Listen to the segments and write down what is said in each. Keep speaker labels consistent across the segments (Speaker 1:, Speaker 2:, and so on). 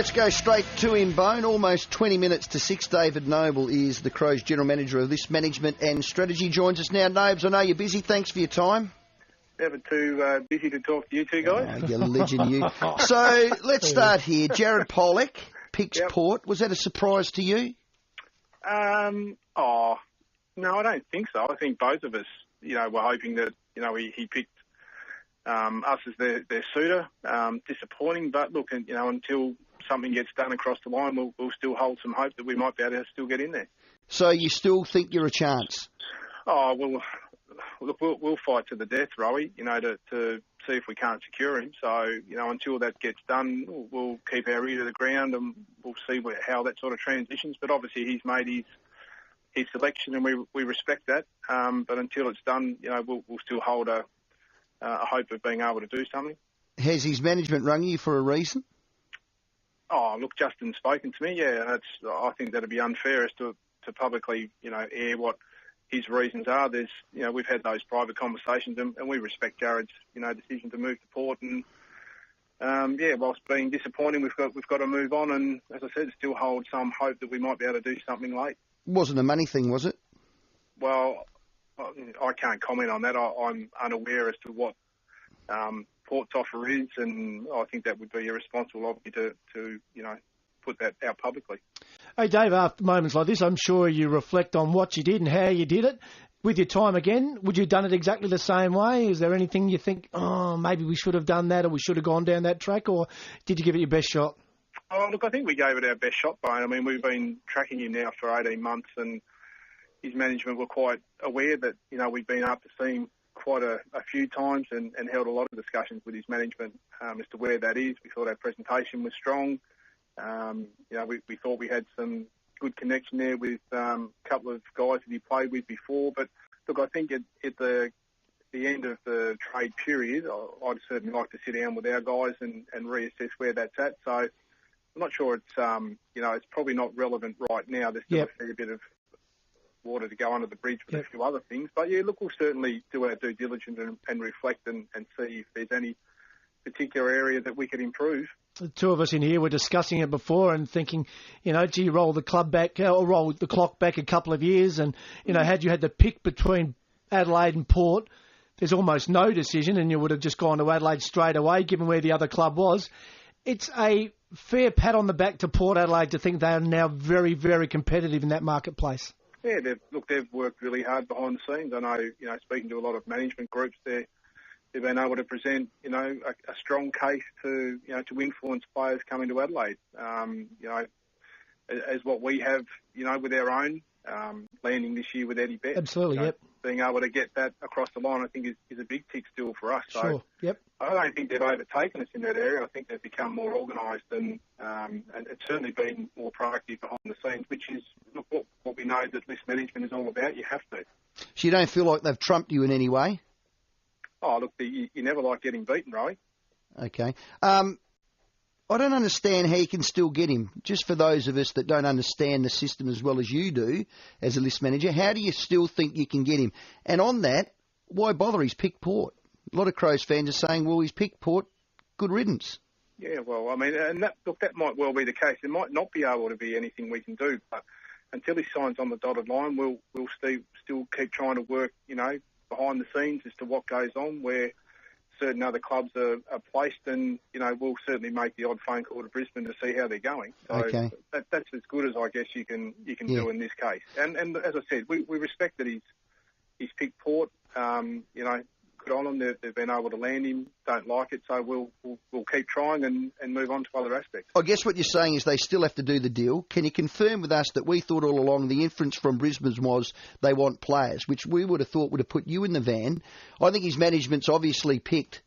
Speaker 1: let's go straight to him, Bone. Almost 20 minutes to 6. David Noble is the Crows General Manager of List Management and Strategy. Joins us now. Nobes, I know you're busy. Thanks for your time.
Speaker 2: Never too busy to talk to you two guys.
Speaker 1: Oh, you legend, you. So let's start here. Jared Pollock picks Port. Was that a surprise to you?
Speaker 2: No, I don't think so. I think both of us, were hoping that, he picked us as their suitor. Disappointing, but look, until something gets done across the line, we'll still hold some hope that we might be able to still get in there.
Speaker 1: So you still think you're a chance?
Speaker 2: Oh, well, look, we'll fight to the death, Rowey, to see if we can't secure him. So, until that gets done, we'll keep our ear to the ground and we'll see how that sort of transitions. But obviously he's made his selection and we respect that. But until it's done, we'll still hold a hope of being able to do something. Has
Speaker 1: his management rung you for a reason?
Speaker 2: Oh, look, Justin's spoken to me. Yeah, I think that'd be unfair as to publicly, air what his reasons are. We've had those private conversations and we respect Jared's, decision to move to Port. And whilst being disappointing, we've got to move on. And as I said, still hold some hope that we might be able to do something late.
Speaker 1: Wasn't a money thing, was it?
Speaker 2: Well, I can't comment on that. I'm unaware as to what Port's offer is, and I think that would be irresponsible of me to put that out publicly.
Speaker 3: Hey, Dave, after moments like this, I'm sure you reflect on what you did and how you did it. With your time again, would you have done it exactly the same way? Is there anything you think, maybe we should have done that or we should have gone down that track, or did you give it your best shot?
Speaker 2: Oh, look, I think we gave it our best shot, Bone. I mean, we've been tracking him now for 18 months and his management were quite aware that, we'd been up to see him quite a few times and held a lot of discussions with his management as to where that is. We thought our presentation was strong. We thought we had some good connection there with a couple of guys that he played with before. But, look, I think at the end of the trade period, I'd certainly like to sit down with our guys and reassess where that's at. So I'm not sure it's, it's probably not relevant right now. There's still a fair bit of water to go under the bridge with a few other things. But, look, we'll certainly do our due diligence and reflect and see if there's any particular area that we could improve.
Speaker 3: The two of us in here were discussing it before and thinking, roll the club back or roll the clock back a couple of years and, had you had the pick between Adelaide and Port, there's almost no decision and you would have just gone to Adelaide straight away given where the other club was. It's a fair pat on the back to Port Adelaide to think they are now very, very competitive in that marketplace.
Speaker 2: Yeah, they've worked really hard behind the scenes. I know, speaking to a lot of management groups, they've been able to present, a strong case to influence players coming to Adelaide. As what we have, with our own landing this year with Eddie Betts.
Speaker 3: Absolutely,
Speaker 2: Being able to get that across the line, I think, is a big tick still for us.
Speaker 3: Sure,
Speaker 2: so I don't think they've overtaken us in that area. I think they've become more organised and it's certainly been more proactive behind the scenes, which is what we know that list management is all about. You have to.
Speaker 1: So you don't feel like they've trumped you in any way?
Speaker 2: Oh, look, you never like getting beaten, right?
Speaker 1: Okay. I don't understand how you can still get him. Just for those of us that don't understand the system as well as you do as a list manager, how do you still think you can get him? And on that, why bother? He's picked Port. A lot of Crows fans are saying, well, he's picked Port, good riddance.
Speaker 2: Yeah, well, I mean, and that might well be the case. There might not be able to be anything we can do, but until he signs on the dotted line, we'll still keep trying to work, behind the scenes as to what goes on, where certain other clubs are placed, and we'll certainly make the odd phone call to Brisbane to see how they're going. So that's as good as I guess you can do in this case. And as I said, we respect that he's picked Port. Good on them. They've been able to land him. Don't like it, so we'll keep trying and move on to other aspects.
Speaker 1: I guess what you're saying is they still have to do the deal. Can you confirm with us that we thought all along the inference from Brisbane was they want players, which we would have thought would have put you in the van? I think his management's obviously picked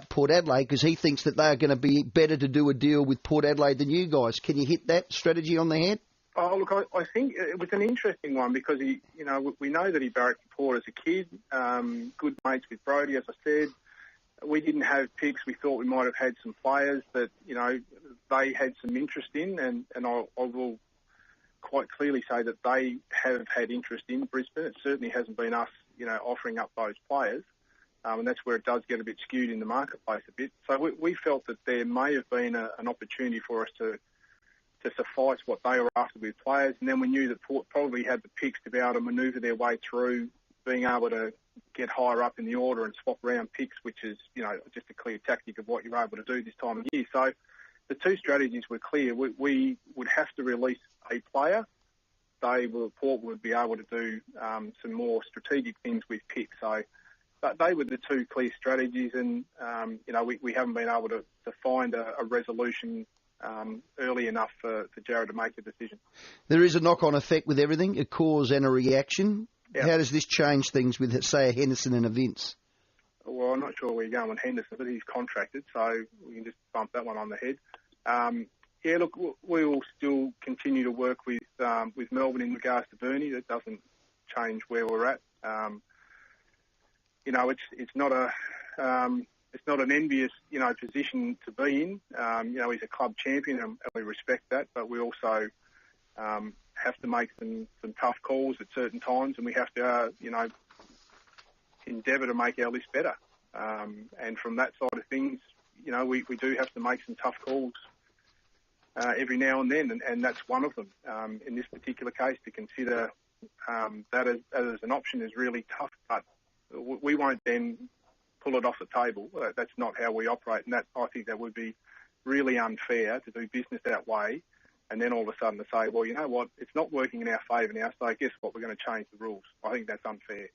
Speaker 1: Port Adelaide because he thinks that they're going to be better to do a deal with Port Adelaide than you guys. Can you hit that strategy on the head?
Speaker 2: Oh, look, I think it was an interesting one because we know that he barracked for Port as a kid, good mates with Brodie, as I said. We didn't have picks. We thought we might have had some players that, they had some interest in, and I will quite clearly say that they have had interest in Brisbane. It certainly hasn't been us, offering up those players. and that's where it does get a bit skewed in the marketplace a bit. So we felt that there may have been an opportunity for us to suffice what they were after with players, and then we knew that Port probably had the picks to be able to manoeuvre their way through, being able to get higher up in the order and swap around picks, which is, just a clear tactic of what you're able to do this time of year. So the two strategies were clear. We would have to release a player. Port would be able to do some more strategic things with picks. So they were the two clear strategies, and we haven't been able to find a resolution early enough for Jared to make a decision.
Speaker 1: There is a knock-on effect with everything, a cause and a reaction.
Speaker 2: Yep.
Speaker 1: How does this change things with, say, a Henderson and a Vince?
Speaker 2: Well, I'm not sure where you're going with Henderson, but he's contracted, so we can just bump that one on the head. Look, we will still continue to work with Melbourne in regards to Bernie. That doesn't change where we're at. It's not an envious, position to be in. He's a club champion, and we respect that, but we also have to make some tough calls at certain times, and we have to, endeavour to make our list better. And from that side of things, we do have to make some tough calls every now and then, and that's one of them. In this particular case, to consider that as an option is really tough, but we won't then pull it off the table. That's not how we operate, and I think that would be really unfair to do business that way, and then all of a sudden to say, well, you know what, it's not working in our favour now, so guess what, we're going to change the rules. I think that's unfair.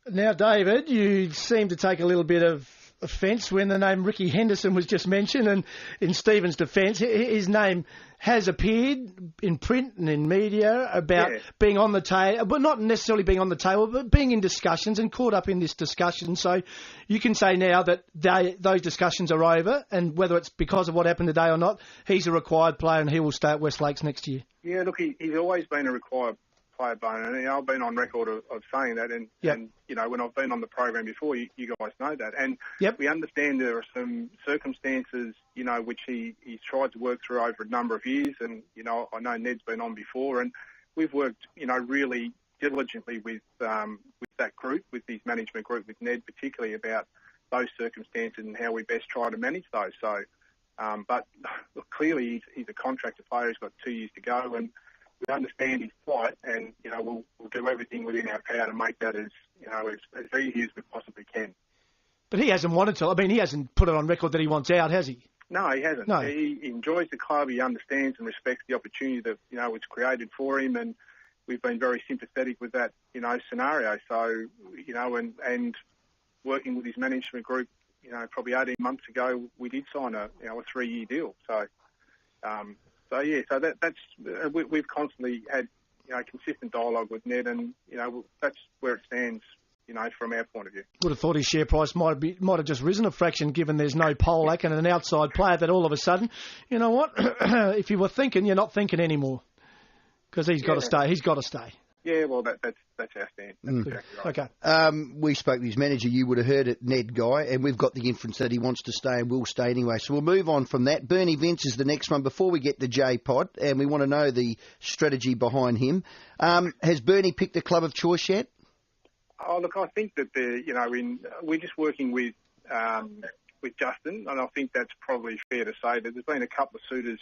Speaker 3: Now, David, you seem to take a little bit of offence when the name Ricky Henderson was just mentioned, and in Stephen's defence, his name has appeared in print and in media about being on the table, but not necessarily being on the table, but being in discussions and caught up in this discussion. So you can say now that those discussions are over, and whether it's because of what happened today or not, he's a required player and he will stay at West Lakes next year.
Speaker 2: Yeah, look, he's always been a required player, Bone, and I've been on record of saying that, and when I've been on the program before, you guys know that, and we understand there are some circumstances, which he's tried to work through over a number of years, and I know Ned's been on before, and we've worked really diligently with that group, with his management group, with Ned particularly, about those circumstances and how we best try to manage those. So, but look, clearly he's a contracted player. He's got 2 years to go, and we understand his plight, and we'll do everything within our power to make that as easy as we possibly can.
Speaker 3: But he hasn't wanted to. I mean, he hasn't put it on record that he wants out, has he?
Speaker 2: No, he hasn't. No. He enjoys the club. He understands and respects the opportunity that it's created for him, and we've been very sympathetic with that scenario. So and working with his management group, probably 18 months ago, we did sign a 3-year deal. So. That's we've constantly had consistent dialogue with Ned, and that's where it stands from our point of view.
Speaker 3: Would have thought his share price might have just risen a fraction, given there's no Polak and an outside player. That all of a sudden, you know what? If you were thinking, you're not thinking anymore, because he's got to stay. He's got to stay.
Speaker 2: Yeah, well, that's our stand. That's exactly right.
Speaker 3: Okay.
Speaker 1: We spoke to his manager. You would have heard it, Ned Guy, and we've got the inference that he wants to stay and will stay anyway. So we'll move on from that. Bernie Vince is the next one before we get to J-Pod, and we want to know the strategy behind him. Has Bernie picked a club of choice yet?
Speaker 2: Oh, look, I think that we're just working with Justin, and I think that's probably fair to say that there's been a couple of suitors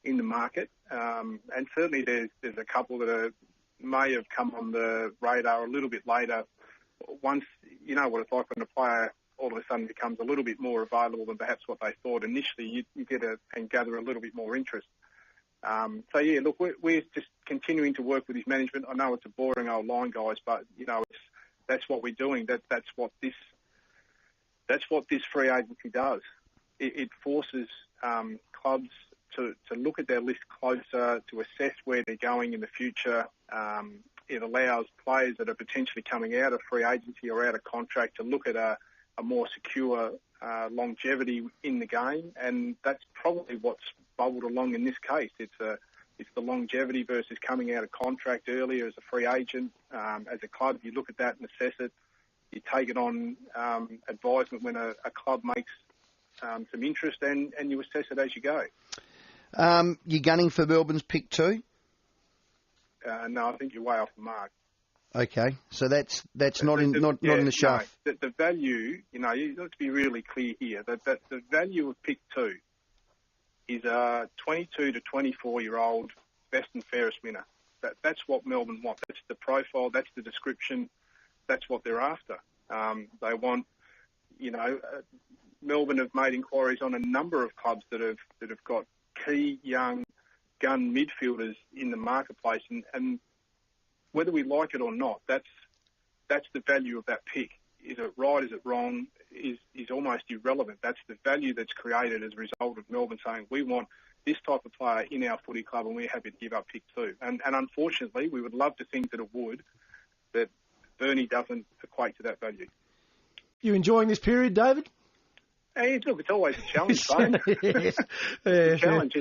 Speaker 2: in the market, and certainly there's a couple that may have come on the radar a little bit later. Once you know what it's like when a player all of a sudden becomes a little bit more available than perhaps what they thought initially, you get and gather a little bit more interest. Look, we're just continuing to work with his management. I know it's a boring old line, guys, but that's what we're doing. That's what this free agency does. It forces clubs to look at their list closer, to assess where they're going in the future. It allows players that are potentially coming out of free agency or out of contract to look at a more secure longevity in the game, and that's probably what's bubbled along in this case. It's the longevity versus coming out of contract earlier as a free agent. As a club, you look at that and assess it. You take it on advisement when a club makes some interest, and you assess it as you go.
Speaker 1: You gunning for Melbourne's pick too?
Speaker 2: No, I think you're way off the mark.
Speaker 1: Okay, so that's not in the shelf.
Speaker 2: No, the value, you have to be really clear here that the value of pick 2 is a 22 to 24-year-old best and fairest winner. That's what Melbourne want. That's the profile. That's the description. That's what they're after. They want, Melbourne have made inquiries on a number of clubs that have got key young gun midfielders in the marketplace, and whether we like it or not, that's the value of that pick. Is it right? Is it wrong? Is almost irrelevant. That's the value that's created as a result of Melbourne saying we want this type of player in our footy club, and we're happy to give up pick 2. And unfortunately, we would love to think that it would, that Bernie doesn't equate to that value.
Speaker 3: You enjoying this period, David?
Speaker 2: Hey, look, it's always a challenge, Bone. It's a challenge.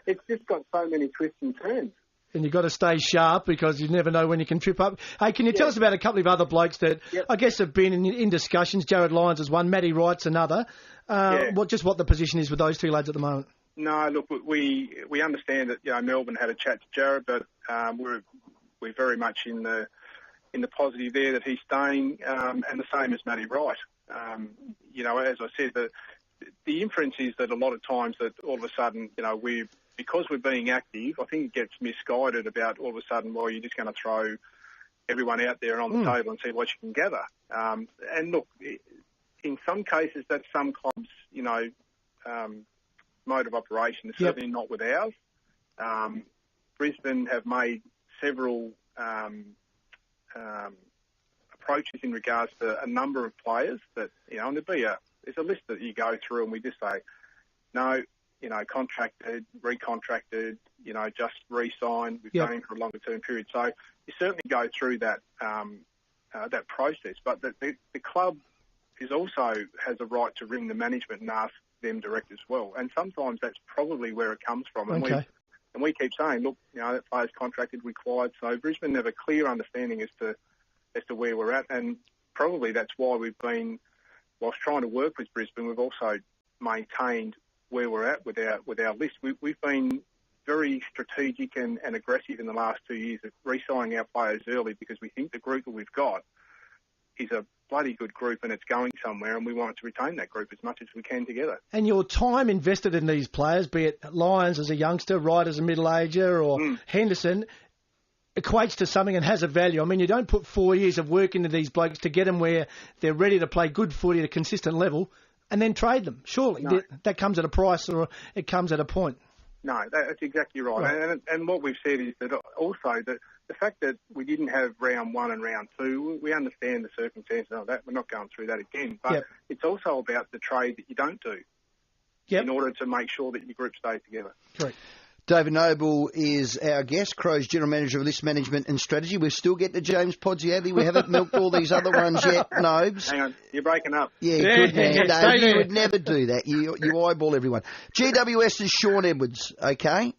Speaker 2: It's just got so many twists and turns.
Speaker 3: And you've got to stay sharp because you never know when you can trip up. Hey, can you tell us about a couple of other blokes that I guess have been in discussions? Jared Lyons is one, Matty Wright's another. What the position is with those two lads at the moment?
Speaker 2: No, look, we understand that Melbourne had a chat to Jared, but we're very much in the positive there that he's staying, and the same as Matty Wright. As I said, the inference is that a lot of times that all of a sudden, because we're being active, I think it gets misguided about all of a sudden, well, you're just going to throw everyone out there on the table and see what you can gather. And look, in some cases, that's some clubs, mode of operation is certainly not with ours. Brisbane have made several approaches in regards to a number of players that, and there's a list that you go through and we just say, no, contracted, recontracted, just re-signed, we've done it for a longer term period. So you certainly go through that process. But the club also has a right to ring the management and ask them direct as well. And sometimes that's probably where it comes from. And we keep saying, look, that player's contracted, required. So Brisbane have a clear understanding as to where we're at. And probably that's why we've been, whilst trying to work with Brisbane, we've also maintained where we're at with our list. We've been very strategic and aggressive in the last 2 years of re-signing our players early because we think the group that we've got is a bloody good group and it's going somewhere, and we want to retain that group as much as we can together. And
Speaker 3: your time invested in these players, be it Lyons as a youngster, Wright as a middle-ager, or Henderson, equates to something and has a value. I mean, you don't put 4 years of work into these blokes to get them where they're ready to play good footy at a consistent level and then trade them. Surely that comes at a price, or it comes at a point.
Speaker 2: No, that's exactly right. And what we've said is that also the fact that we didn't have round 1 and round 2, we understand the circumstances of that. We're not going through that again. But it's also about the trade that you don't do in order to make sure that your group stays together.
Speaker 3: Correct.
Speaker 1: David Noble is our guest, Crow's General Manager of List Management and Strategy. We're still getting to James Podsiadly. We haven't milked all these other ones yet, Nobes.
Speaker 2: Hang on, you're breaking up.
Speaker 1: Yeah, good man, Dave. You would never do that. You eyeball everyone. GWS is Sean Edwards, okay?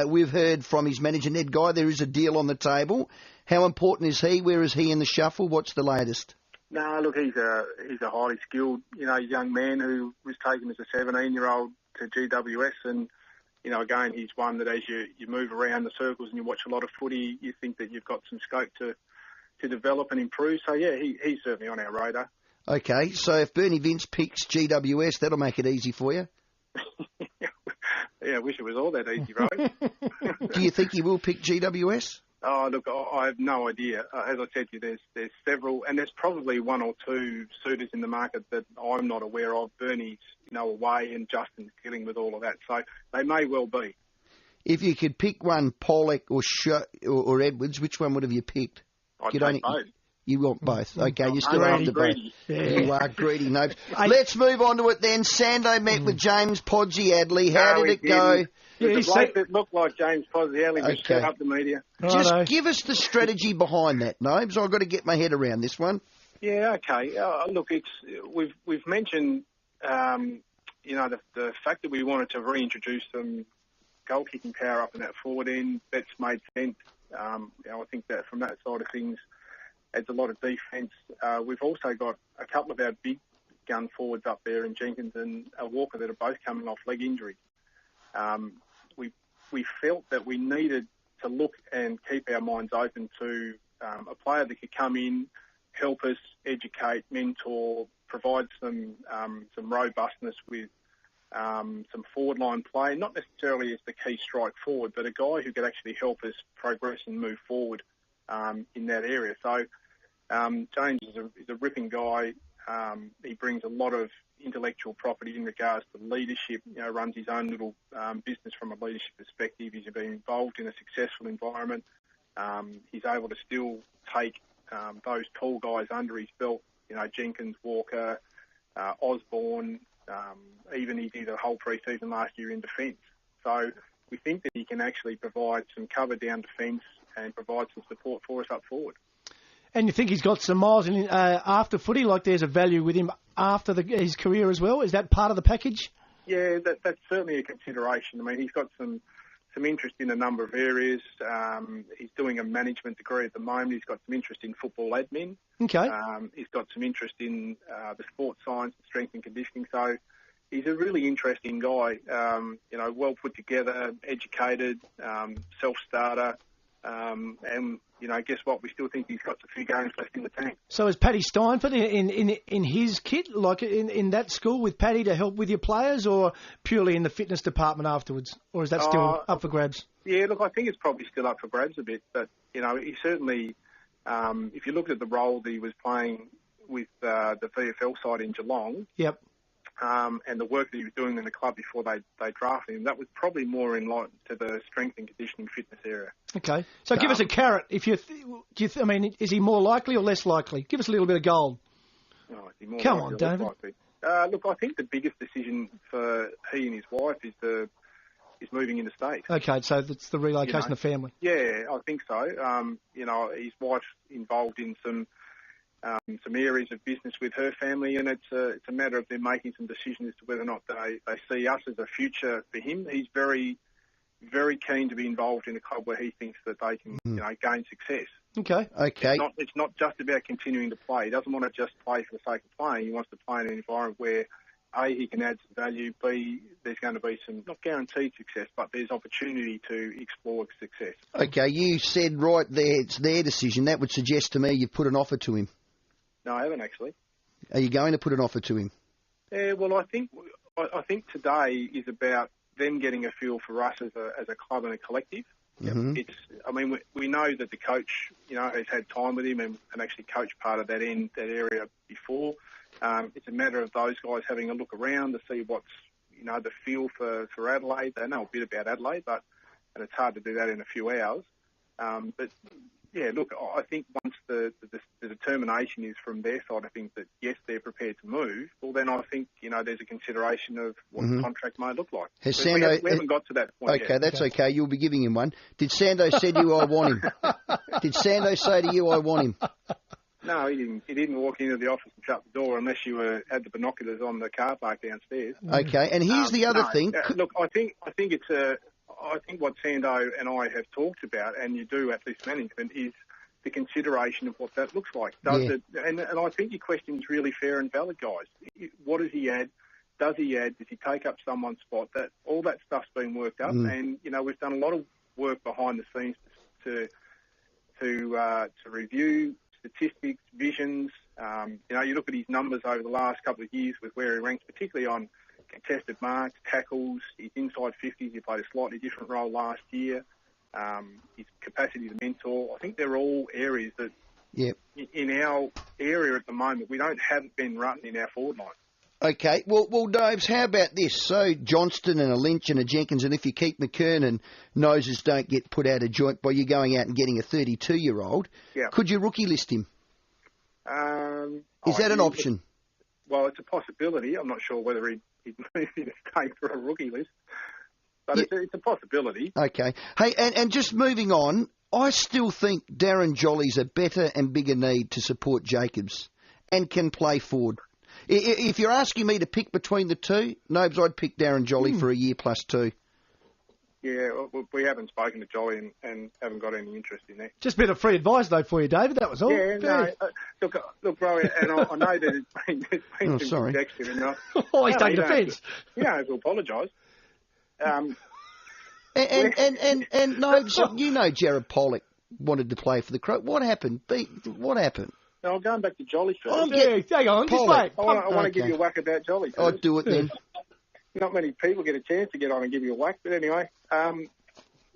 Speaker 1: We've heard from his manager, Ned Guy. There is a deal on the table. How important is he? Where is he in the shuffle? What's the latest?
Speaker 2: No, look, he's a highly skilled, young man who was taken as a 17-year-old to GWS, and again, he's one that as you move around the circles and you watch a lot of footy, you think that you've got some scope to develop and improve. So, he's certainly on our radar.
Speaker 1: Okay, so if Bernie Vince picks GWS, that'll make it easy for you?
Speaker 2: I wish it was all that easy, right?
Speaker 1: Do you think he will pick GWS?
Speaker 2: Oh, look, I have no idea. As I said to you, there's several, and there's probably one or two suitors in the market that I'm not aware of. Bernie's, away, and Justin's dealing with all of that. So they may well be.
Speaker 1: If you could pick one, Pollock or Edwards, which one would have you picked?
Speaker 2: I'd take both.
Speaker 1: You want both. Okay, you're still after both.
Speaker 3: Yeah.
Speaker 1: You are greedy, Nobes. Let's move on to it then. Sando met with James Podsiadly. How did it go?
Speaker 2: There's a bloke that looked like James Podsiadly who set up the media.
Speaker 1: Just give us the strategy behind that, Nobes. I've got to get my head around this one.
Speaker 2: Yeah, okay. Look, we've mentioned the fact that we wanted to reintroduce some goal-kicking power up in that forward end. That's made sense. I think that from that side of things adds a lot of defence. We've also got a couple of our big gun forwards up there in Jenkins and Walker that are both coming off leg injuries. We felt that we needed to look and keep our minds open to a player that could come in, help us educate, mentor, provide some robustness with some forward line play, not necessarily as the key strike forward, but a guy who could actually help us progress and move forward in that area. So James is a ripping guy. He brings a lot of intellectual property in regards to leadership, runs his own little business from a leadership perspective. He's been involved in a successful environment. He's able to still take those tall guys under his belt, Jenkins, Walker, Osborne, even he did a whole pre-season last year in defence. So we think that he can actually provide some cover down defence and provide some support for us up forward.
Speaker 3: And you think he's got some miles in after footy, like there's a value with him after his career as well? Is that part of the package?
Speaker 2: Yeah, that's certainly a consideration. I mean, he's got some interest in a number of areas. He's doing a management degree at the moment. He's got some interest in football admin.
Speaker 3: Okay.
Speaker 2: He's got some interest in the sports science, strength and conditioning. So he's a really interesting guy, well put together, educated, self-starter. And guess what? We still think he's got a few games left in the tank.
Speaker 3: So is Paddy Steinford in his kit, like in that school with Paddy to help with your players, or purely in the fitness department afterwards? Or is that still up for grabs?
Speaker 2: Yeah, look, I think it's probably still up for grabs a bit. But, he certainly, if you look at the role that he was playing with the VFL side in Geelong,
Speaker 3: yep,
Speaker 2: and the work that he was doing in the club before they drafted him, that was probably more in line to the strength and conditioning fitness area.
Speaker 3: Okay. So give us a carrot. If is he more likely or less likely? Give us a little bit of gold.
Speaker 2: Oh, is he more
Speaker 3: Come
Speaker 2: likely
Speaker 3: on, David.
Speaker 2: Look, I think the biggest decision for he and his wife is moving into state.
Speaker 3: Okay, so that's the relocation of family.
Speaker 2: Yeah, I think so. His wife's involved in some areas of business with her family, and it's a matter of them making some decisions as to whether or not they see us as a future for him. He's very, very keen to be involved in a club where he thinks that they can, gain success.
Speaker 3: Okay.
Speaker 2: It's not just about continuing to play. He doesn't want to just play for the sake of playing. He wants to play in an environment where A, he can add some value, B, there's going to be some, not guaranteed success, but there's opportunity to explore success.
Speaker 1: Okay, you said right there it's their decision. That would suggest to me you've put an offer to him.
Speaker 2: No, I haven't actually.
Speaker 1: Are you going to put an offer to him?
Speaker 2: Yeah, well, I think today is about them getting a feel for us as a club and a collective.
Speaker 1: Mm-hmm.
Speaker 2: We know that the coach, has had time with him and actually coached part of that area before. It's a matter of those guys having a look around to see what's, the feel for Adelaide. They know a bit about Adelaide, and it's hard to do that in a few hours. But yeah, look, I think once the determination is from their side, I think that, yes, they're prepared to move, well, then I think, there's a consideration of what the contract may look like. We haven't got to that point yet.
Speaker 1: Okay, that's okay. You'll be giving him one. Did Sando say to you, I want him? Did Sando say to you, I want him?
Speaker 2: No, he didn't. He didn't walk into the office and shut the door unless you had the binoculars on the car park downstairs.
Speaker 1: Okay, and here's the other thing.
Speaker 2: Look, I think what Sando and I have talked about, and you do at this management, is the consideration of what that looks like. And I think your question is really fair and valid, guys. What does he add? Does he add? Does he take up someone's spot? All that stuff's been worked up, and we've done a lot of work behind the scenes to review statistics, visions. You look at his numbers over the last couple of years with where he ranks, particularly on contested marks, tackles, his inside 50s. He played a slightly different role last year. His capacity to mentor. I think they're all areas that, in our area at the moment, we don't have Ben Rutten in our forward line.
Speaker 1: Okay, well, Doves, how about this? So Johnston and a Lynch and a Jenkins, and if you keep McKernan, noses don't get put out of joint by you going out and getting a 32-year-old, could you rookie list him? Is that an option?
Speaker 2: Well, it's a possibility. I'm not sure whether he'd move in a state for a rookie list, but it's a possibility.
Speaker 1: Okay. Hey, and just moving on, I still think Darren Jolly's a better and bigger need to support Jacobs and can play forward. If you're asking me to pick between the two, Nobes, I'd pick Darren Jolly for a year plus 2.
Speaker 2: Yeah, we haven't spoken to Jolly and haven't got any interest in that.
Speaker 3: Just a bit of free advice, though, for you, David. That was all.
Speaker 2: Yeah, no. Look, Rowey, and I know that there's been some rejection.
Speaker 3: He's taking offence.
Speaker 2: You don't have to apologise.
Speaker 1: And Nobes, you know Jared Pollock wanted to play for the Crow. What happened? What happened?
Speaker 2: No, I'm going back to Jolly first.
Speaker 3: Hang on, just wait.
Speaker 2: I want to give you a whack about Jolly first.
Speaker 1: I'll do it then.
Speaker 2: Not many people get a chance to get on and give you a whack, but anyway.
Speaker 1: You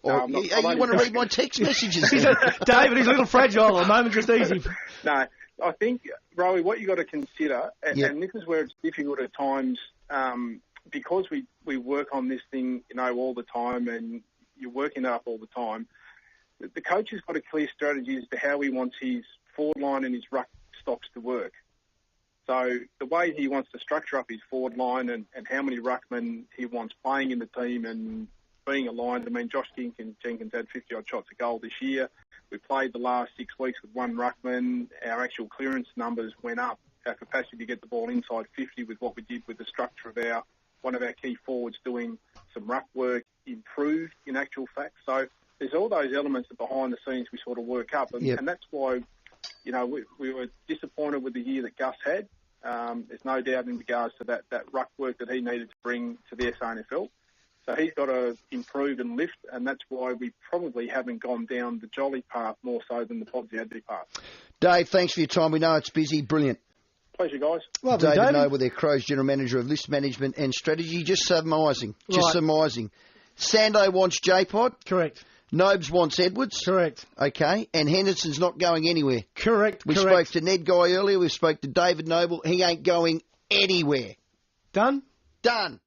Speaker 1: want to read my text messages?
Speaker 3: David, he's a little fragile at the moment, just easy.
Speaker 2: No, I think, Rowey, what you've got to consider, and this is where it's difficult at times, because we work on this thing, all the time, and you're working it up all the time, the coach has got a clear strategy as to how he wants his forward line and his ruck stocks to work. So the way he wants to structure up his forward line and how many ruckmen he wants playing in the team and being aligned. I mean, Josh Jenkins had 50-odd shots a goal this year. We played the last 6 weeks with one ruckman. Our actual clearance numbers went up. Our capacity to get the ball inside 50 with what we did with the structure of one of our key forwards doing some ruck work improved in actual fact. So there's all those elements that behind the scenes we sort of work up. And that's why, we were disappointed with the year that Gus had. There's no doubt in regards to that ruck work that he needed to bring to the SANFL. So he's got to improve and lift, and that's why we probably haven't gone down the Jolly path more so than the Podsiadly path.
Speaker 1: Dave, thanks for your time. We know it's busy. Brilliant.
Speaker 2: Pleasure, guys.
Speaker 3: Lovely,
Speaker 1: David Noble, their Crows General Manager of List Management and Strategy. Just surmising. Sando wants J-Pod.
Speaker 3: Correct.
Speaker 1: Nobes wants Edwards.
Speaker 3: Correct.
Speaker 1: Okay. And Henderson's not going anywhere.
Speaker 3: Correct.
Speaker 1: We spoke to Ned Guy earlier. We spoke to David Noble. He ain't going anywhere.
Speaker 3: Done?
Speaker 1: Done.